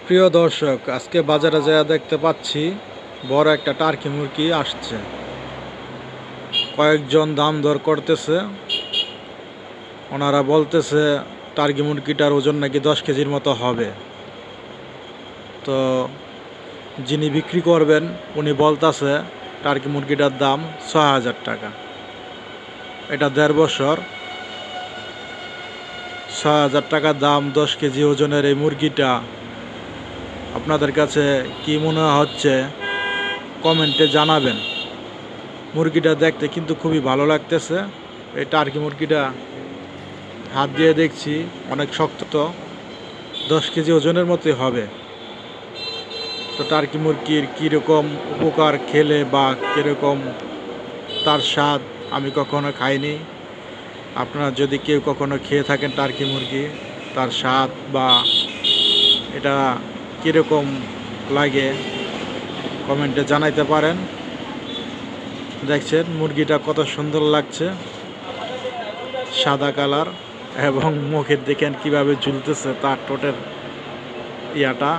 প্রিয় দর্শক, আজকে বাজারে যাওয়া দেখতে পাচ্ছি বড় একটা টার্কি মুরগি আসছে। কয়েকজন দাম দর করতেছে। ওনারা বলতেছে টার্কি মুরগিটার ওজন নাকি 10 কেজির মতো হবে। তো যিনি বিক্রি করবেন উনি বলতেছে টার্কি মুরগিটার দাম 6,000 টাকা। এটা 1.5 বছর, 6,000 টাকা দাম। 10 কেজি ওজনের এই মুরগিটা আপনাদের কাছে কি মনে হচ্ছে কমেন্টে জানাবেন। মুরগিটা দেখতে কিন্তু খুবই ভালো লাগতেছে। এই টার্কি মুরগিটা হাত দিয়ে দেখছি অনেক শক্ত, 10 কেজি ওজনের মতোই হবে। তো টার্কি মুরগির কীরকম উপকার খেলে বা কীরকম তার স্বাদ আমি কখনো খাইনি। আপনারা যদি কেউ কখনো খেয়ে থাকেন টার্কি মুরগি, তার স্বাদ বা এটা কীরকম লাগে কমেন্টে জানাইতে পারেন। দেখছেন মুরগিটা কত সুন্দর লাগছে, সাদা কালার, এবং মুখের দেখেন কিভাবে ঝুলতেছে তার ঠোঁটের ইয়াটা।